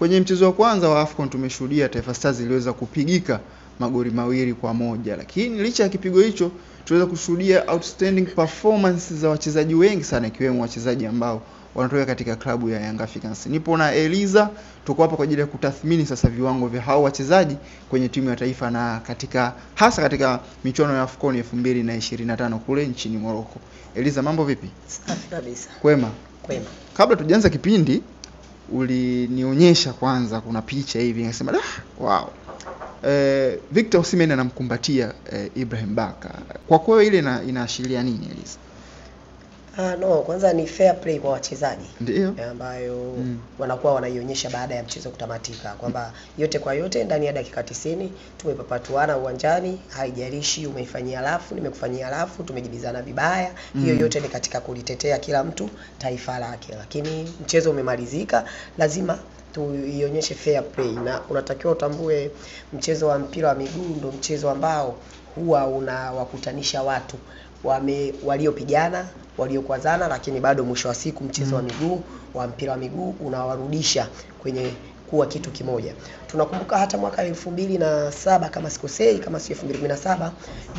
Kwenye mchezo wa kwanza wa AFCON tumeshuhudia Taifa Stars iliweza kupigika magoli 2-1, lakini licha ya kipigo hicho tuweza kushuhudia outstanding performance za wachezaji wengi sana, ikiwemo wachezaji ambao wanatoka katika klabu ya Young Africans. Nipo na Eliza, tuko hapa kwa ajili ya kutathmini sasa viwango vya hao wachezaji kwenye timu ya taifa na hasa katika michuano ya AFCON 2025 kule nchini Morocco. Eliza, mambo vipi? Safi kabisa. Kwema. Kwema. Kabla tujaanza kipindi ulinionyesha kwanza kuna picha hivi nikasema wow. Victor Osimhen anamkumbatia Ibrahim Baka. Kwa kweli ile inaashiria nini, Eliza? Kwanza ni fair play kwa wachezaji. Ndio ambayo wanakuwa wanaionyesha baada ya mchezo kutamatika kwamba yote kwa yote ndani ya dakika 90 tumepapatuana uwanjani, haijalishi umeifanyia alafu nimekufanyia alafu, tumejibizana vibaya. Hiyo yote ni katika kulitetea kila mtu taifa lake, lakini mchezo umemalizika, lazima tuionyeshe fair play. Na unatakiwa utambue mchezo wa mpira wa miguu ndio mchezo ambao huwa unawakutanisha watu waliopigana, waliokwazana, lakini bado mwisho wa siku mchezo wa miguu wa mpira wa miguu unawarudisha kwenye kuwa kitu kimoja. Tunakumbuka hata mwaka 2007 kama sikosei, kama sio 2017,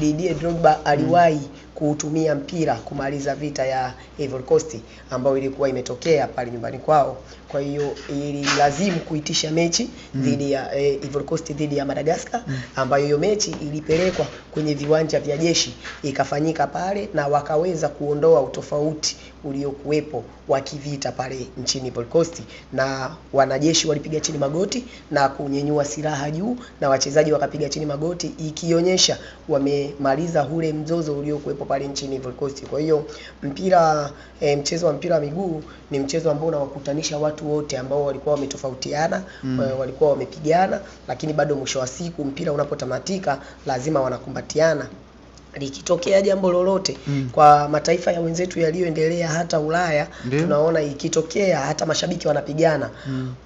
Didier Drogba aliwahi kuutumia mpira kumaliza vita ya Ivory Coast ambayo ilikuwa imetokea pale nyumbani kwao. Kwa hiyo ililazimu kuitisha mechi dhidi ya Ivory Coast dhidi ya Madagascar, ambayo hiyo mechi ilipelekwa kwenye viwanja vya jeshi ikafanyika pale, na wakaweza kuondoa utofauti uliokuwepo wa kivita pale nchini Ivory Coast, na wanajeshi walipiga chini magoti na kunyenyua silaha juu na wachezaji wakapiga chini magoti, ikionyesha wamemaliza ule mzozo uliokuwepo pale nchini Ivory Coast. Kwa hiyo mchezo wa mpira wa miguu ni mchezo ambao unawakutanisha watu wote ambao walikuwa wametofautiana, walikuwa wamepigana, lakini bado mwisho wa siku mpira unapotamatika lazima wanakumbatiana. Likitokea jambo lolote kwa mataifa ya wenzetu yaliyoendelea hata Ulaya, tunaona ikitokea hata mashabiki wanapigana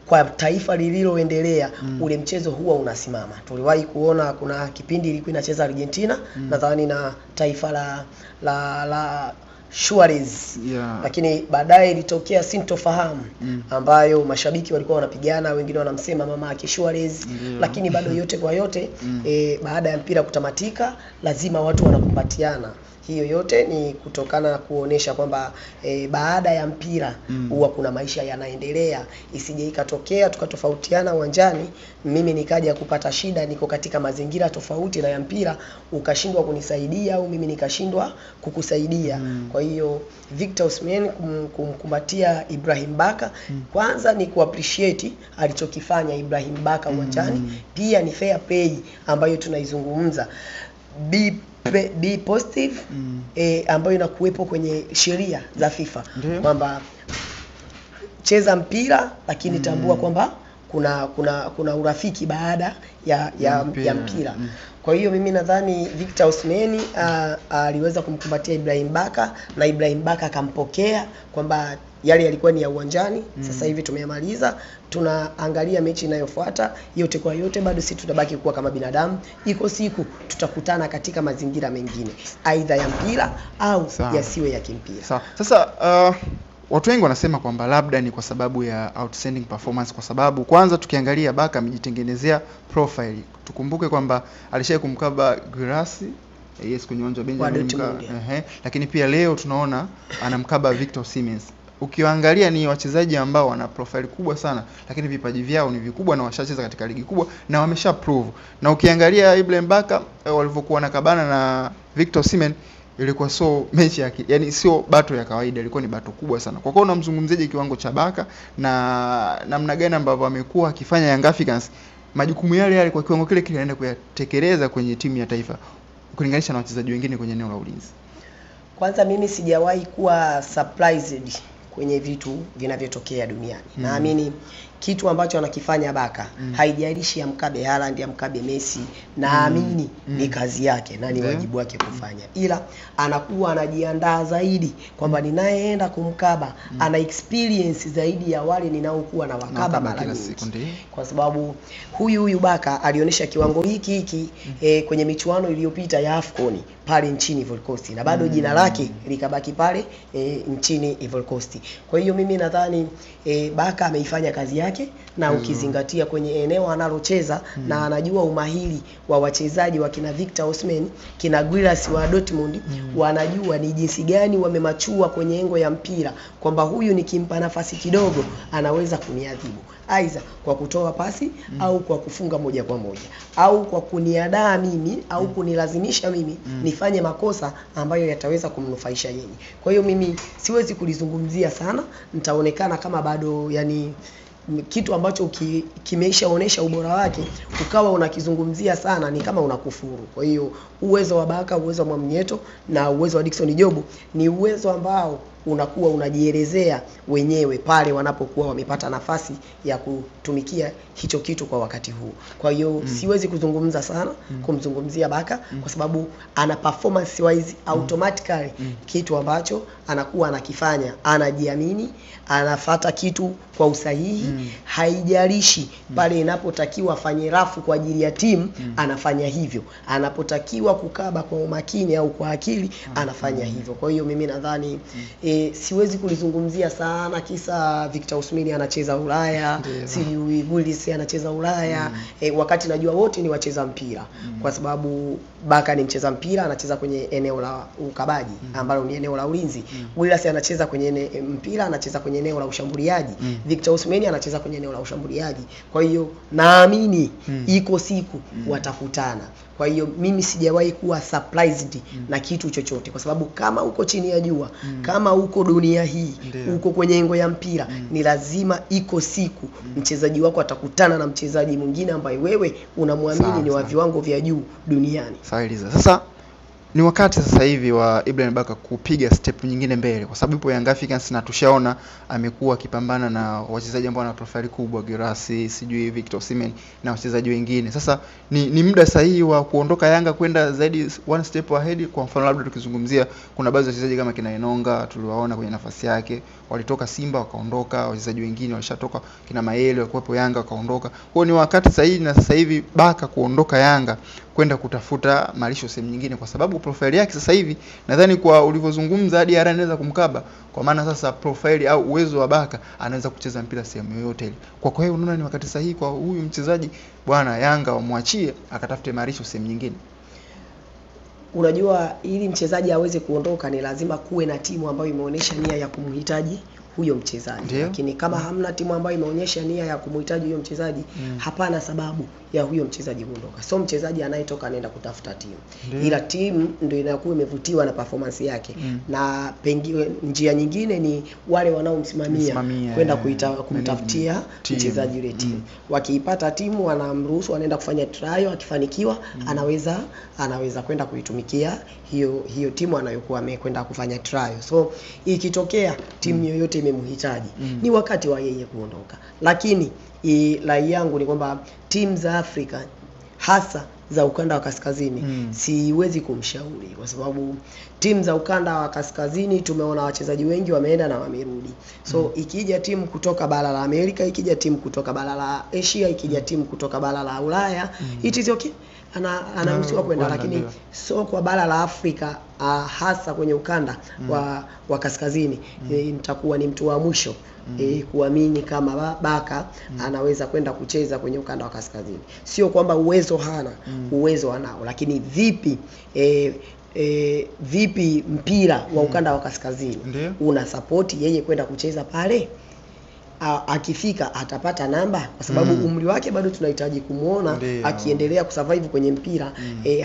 kwa taifa lililoendelea, ule mchezo huwa unasimama. Tuliwahi kuona kuna kipindi ilikuwa inacheza Argentina nadhani na taifa la Suarez, lakini baadaye ilitokea sintofahamu ambayo mashabiki walikuwa wanapigana, wengine wanamsema mama yake Suarez, lakini bado yote kwa yote baada ya mpira kutamatika lazima watu wanakumbatiana. Hiyo yote ni kutokana na kuonesha kwamba baada ya mpira huwa kuna maisha yanaendelea. Isije ikatokea tukatofautiana uwanjani, mimi nikaja kupata shida, niko katika mazingira tofauti na ya mpira, ukashindwa kunisaidia au mimi nikashindwa kukusaidia. Kwa hiyo Victor Osimhen kumkumbatia Ibrahim Baka, kwanza ni kuappreciate alichokifanya Ibrahim Baka uwanjani, pia ni fair play ambayo tunaizungumza. Be positive ambayo inakuwepo kwenye sheria za FIFA kwamba cheza mpira, lakini tambua kwamba kuna urafiki baada ya mpira. Kwa hiyo mimi nadhani Victor Osimhen aliweza kumkumbatia Ibrahim Baka na Ibrahim Baka akampokea kwamba yale yalikuwa ni ya uwanjani. Sasa hivi tumemaliza, tunaangalia mechi inayofuata. Yote kwa yote bado sisi tutabaki kuwa kama binadamu. Iko siku tutakutana katika mazingira mengine, aidha ya mpira au yasiwe ya kimpira. Sasa watu wengi wanasema kwamba labda ni kwa sababu ya outstanding performance, kwa sababu kwanza tukiangalia Baka amejitengenezea profile. Tukumbuke kwamba alishaye kumkaba Guirassy kwenye uwanja wa Benjamin, lakini pia leo tunaona anamkaba Victor Osimhen. Ukiangalia ni wachezaji ambao wana profile kubwa sana, lakini vipaji vyao ni vikubwa na washacheza katika ligi kubwa na wamesha prove. Na ukiangalia Ibrahim Baka walivyokuwa nakabana na Victor Osimhen, ilikuwa mechi yake, yani sio bato ya kawaida, ilikuwa ni bato kubwa sana. Kwa hiyo unamzungumziaje kiwango cha Baka na namna gani ambavyo amekuwa akifanya Young Africans majukumu yale kwa kiwango kile anaenda kuyatekeleza kwenye timu ya taifa kulinganisha na wachezaji wengine kwenye eneo la ulinzi? Kwanza mimi sijawahi kuwa surprised kwenye vitu vinavyotokea duniani. Naamini kitu ambacho anakifanya Baka, haijalishi ya mkabe Haaland ya mkabe Messi, naamini ni kazi yake na ni wajibu wake kufanya. Ila anakuwa anajiandaa zaidi kwamba ninayeenda kumkaba ana experience zaidi ya wale ninaokuwa na wakaba mara nyingi. Kwa sababu huyu Baka alionyesha kiwango hiki kwenye michuano iliyopita ya AFCON pale nchini Ivory Coast, na bado jina lake likabaki pale nchini Ivory Coast. Kwa hiyo mimi nadhani Baka ameifanya kazi yake yake na ukizingatia kwenye eneo analocheza na anajua umahiri wa wachezaji wa kina Victor Osimhen, kina Guirassy wa Dortmund, wanajua ni jinsi gani wamemachua kwenye engo ya mpira kwamba huyu nikimpa nafasi kidogo anaweza kuniadhibu, aidha kwa kutoa pasi au kwa kufunga moja kwa moja au kwa kuniadaa mimi au kunilazimisha mimi nifanye makosa ambayo yataweza kumnufaisha yeye. Kwa hiyo mimi siwezi kulizungumzia sana, nitaonekana kama bado yani kitu ambacho kimeishaonesha ubora wake ukawa unakizungumzia sana ni kama unakufuru. Kwa hiyo uwezo wa Baka, uwezo wa Mwamnyeto na uwezo wa Dickson Job ni uwezo ambao unakuwa unajielezea wenyewe pale wanapokuwa wamepata nafasi ya kutumikia hicho kitu kwa wakati huu. Kwa hiyo siwezi kuzungumza sana kumzungumzia Baka kwa sababu ana performance wise automatically kitu ambacho anakuwa anakifanya, anajiamini, anafuata kitu kwa usahihi, haijalishi pale inapotakiwa afanye rafu kwa ajili ya timu anafanya hivyo, anapotakiwa kukaba kwa umakini au kwa akili anafanya hivyo. Kwa hiyo mimi nadhani siwezi kulizungumzia sana kisa Victor Osimhen anacheza Ulaya, sijui Guirassy anacheza Ulaya, wakati najua wote ni wacheza mpira kwa sababu Baka ni mcheza mpira, anacheza kwenye eneo la ukabaji ambalo ni eneo la ulinzi. Guirassy anacheza kwenye mpira, anacheza kwenye eneo la ushambuliaji. Victor Osimhen anacheza kwenye eneo la ushambuliaji. Kwa hiyo naamini iko siku watakutana. Kwa hiyo mimi sijawahi kuwa surprised na kitu chochote kwa sababu kama uko chini ya jua, kama uko dunia hii, uko kwenye engo ya mpira, ni lazima iko siku mchezaji wako atakutana na mchezaji mwingine ambaye wewe unamwamini ni wa viwango vya juu duniani. Sasa ni wakati sasa hivi wa Ibrahim Baka kupiga step nyingine mbele kwa sababu ipo Young Africans na tushaona amekuwa akipambana na wachezaji ambao wana profile kubwa, Guirassy, sijui Victor Osimhen na wachezaji wengine. Sasa ni muda sahihi wa kuondoka Yanga kwenda zaidi one step ahead. Kwa mfano labda tukizungumzia kuna baadhi ya wachezaji kama kina Enonga tuliwaona kwenye nafasi yake, walitoka Simba wakaondoka, wachezaji wengine walishatoka kina Mayele walikuwepo Yanga wakaondoka. Kwa hiyo ni wakati sahihi na sasa hivi Baka kuondoka Yanga kwenda kutafuta malisho sehemu nyingine kwa sababu profile yake sasa hivi nadhani kwa ulivyozungumza hadi Ara anaweza kumkaba, kwa maana sasa profile au uwezo wa Baka anaweza kucheza mpira sehemu yoyote ile. Kwa hiyo unaona ni wakati sahihi kwa huyu mchezaji bwana Yanga wamwachie akatafute malisho sehemu nyingine. Unajua ili mchezaji aweze kuondoka ni lazima kuwe na timu ambayo imeonyesha nia ya kumhitaji huyo mchezaji. Lakini kama hamna timu ambayo imeonyesha nia ya kumhitaji huyo mchezaji, hapana sababu ya huyo mchezaji kuondoka. So mchezaji anayetoka anaenda kutafuta timu. Ila timu ndio inakuwa imevutiwa na performance yake. Na pengine njia nyingine ni wale wanaomsimamia kwenda kumtafutia mchezaji yule timu. Wakiipata timu wanamruhusu anaenda kufanya trial, akifanikiwa anaweza kwenda kuitumikia hiyo timu anayokuwa amekwenda kufanya trial. So ikitokea timu yoyote imemhitaji ni wakati wa yeye kuondoka. Lakini rai yangu ni kwamba timu za Afrika hasa za ukanda wa kaskazini siwezi kumshauri kwa sababu timu za ukanda wa kaskazini tumeona wachezaji wengi wameenda na wamerudi. So ikija timu kutoka bara la Amerika, ikija timu kutoka bara la Asia, ikija timu kutoka bara la Ulaya, it is okay, anaruhusiwa kwenda, lakini so kwa bara la Afrika hasa kwenye ukanda wa kaskazini nitakuwa ni mtu wa mwisho kuamini kama Baka anaweza kwenda kucheza kwenye ukanda wa kaskazini. Sio kwamba uwezo hana, uwezo anao, lakini vipi mpira wa ukanda wa kaskazini una support yeye kwenda kucheza pale? Akifika atapata namba kwa sababu umri wake bado tunahitaji kumuona akiendelea kusurvive kwenye mpira,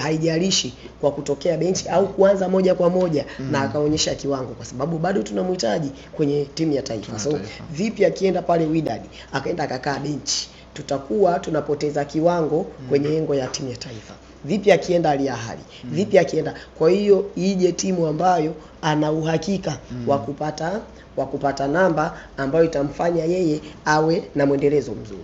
haijalishi kwa kutokea benchi au kuanza moja kwa moja na akaonyesha kiwango kwa sababu bado tunamhitaji kwenye timu ya taifa. So vipi akienda pale Wydad akaenda akakaa benchi, tutakuwa tunapoteza kiwango kwenye engo ya timu ya taifa. Vipi akienda Al Ahly, vipi akienda? Kwa hiyo ije timu ambayo ana uhakika wa kupata namba ambayo itamfanya yeye awe na mwendelezo mzuri.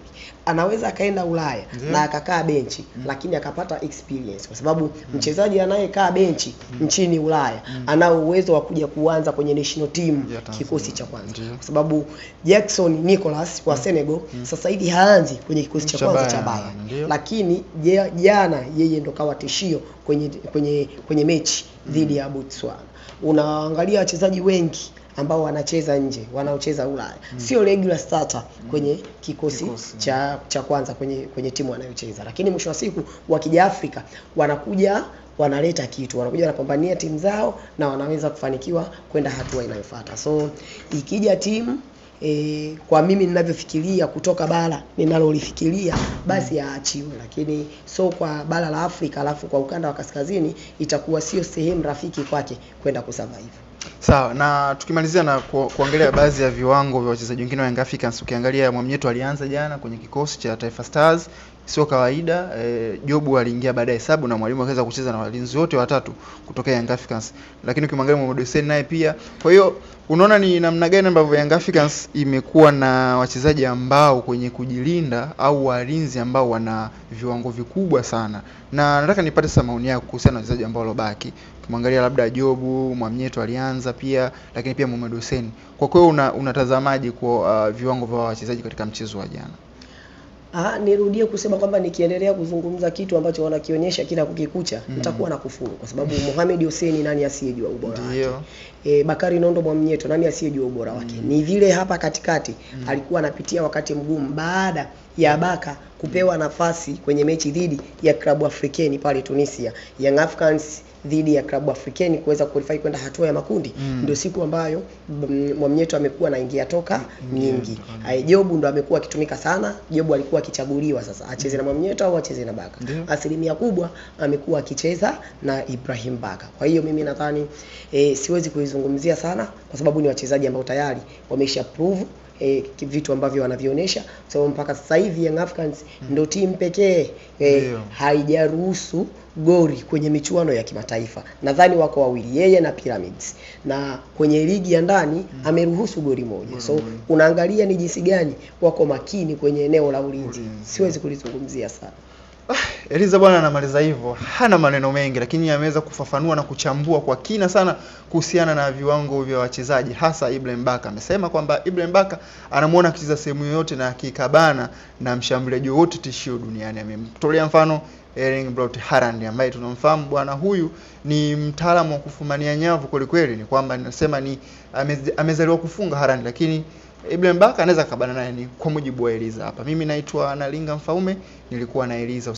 Anaweza akaenda Ulaya na akakaa benchi lakini akapata experience kwa sababu mchezaji anayekaa benchi nchini Ulaya ana uwezo wa kuja kuanza kwenye national team kikosi cha kwanza. Kwa sababu Jackson Nicholas wa Senegal sasa hivi haanzi kwenye kikosi cha kwanza cha Bayern, lakini jana yeye ndo kawa tishio kwenye mechi dhidi ya Botswana. Unaangalia wachezaji wengi ambao wanacheza nje, wanaocheza Ulaya. Sio regular starter kwenye kikosi cha kwanza kwenye timu wanayocheza. Lakini mwisho wa siku wakija Afrika wanakuja wanaleta kitu, wanakuja wanapambania timu zao na wanaweza kufanikiwa kwenda hatua inayofuata. So ikija timu kwa mimi ninavyofikiria kutoka bara ninalolifikiria basi aachiwe, lakini so kwa bara la Afrika alafu kwa ukanda wa kaskazini itakuwa sio sehemu rafiki kwake kwenda kusurvive. Sawa, na tukimalizia na kuangalia baadhi ya viwango vya wachezaji wengine wa Young Africans, ukiangalia Mwamnyeto alianza jana kwenye kikosi cha Taifa Stars, sio kawaida. Jobu aliingia baadaye sababu na mwalimu akaweza kucheza na walinzi wote watatu kutoka Young Africans. Lakini ukimwangalia Mohamed Hussein naye pia. Kwa hiyo unaona ni namna gani ambavyo Young Africans imekuwa na wachezaji ambao kwenye kujilinda au walinzi ambao wana viwango vikubwa sana. Na nataka nipate sasa maoni yako kuhusiana na wachezaji ambao walobaki. Ukimwangalia labda Jobu, Mwamnyeto alianza pia, lakini pia Mohamed Hussein. Kwa kweli unatazamaje kwa viwango vya wachezaji katika mchezo wa jana? Nirudie kusema kwamba nikiendelea kuzungumza kitu ambacho wanakionyesha kila kukikucha nitakuwa na kufuru, kwa sababu Mohamed Hussein nani asiyejua ubora wake? Bakari Nondo Mwamnyeto nani asiyejua ubora wake? Ni vile hapa katikati alikuwa anapitia wakati mgumu baada ya Baka kupewa nafasi kwenye mechi dhidi ya Klabu Africain pale Tunisia. Young Africans dhidi ya Klabu Africain kuweza qualify kwenda hatua ya makundi. Ndio siku ambayo Mwamnyeto amekuwa anaingia toka nyingi. Jobu ndo amekuwa akitumika sana. Jobu alikuwa akichaguliwa sasa acheze na Mwamnyeto au acheze na Baka. Asilimia kubwa amekuwa akicheza na Ibrahim Baka. Kwa hiyo mimi nadhani siwezi kuizungumzia sana kwa sababu ni wachezaji ambao tayari wamesha prove vitu ambavyo wanavionyesha. So mpaka sasa hivi Young Africans ndio timu pekee haijaruhusu goli kwenye michuano ya kimataifa. Nadhani wako wawili, yeye na Pyramids. Na kwenye ligi ya ndani ameruhusu goli moja. So unaangalia ni jinsi gani wako makini kwenye eneo la ulinzi. Siwezi kulizungumzia sana. Eliza bwana anamaliza hivyo. Hana maneno mengi, lakini ameweza kufafanua na kuchambua kwa kina sana kuhusiana na viwango vya wachezaji, hasa Ibrahim Baka. Amesema kwamba Ibrahim Baka anamuona akicheza sehemu yoyote na akikabana na mshambuliaji wote tishio duniani. Amemtolea mfano Erling Braut Haaland ambaye tunamfahamu bwana huyu ni mtaalamu wa kufumania nyavu kweli kweli. Ni kwamba ninasema ni amezaliwa kufunga Haaland, lakini Ibrahim Baka anaweza kabana naye, ni kwa mujibu wa Eliza hapa. Mimi naitwa Nalinga Mfaume, nilikuwa na Eliza.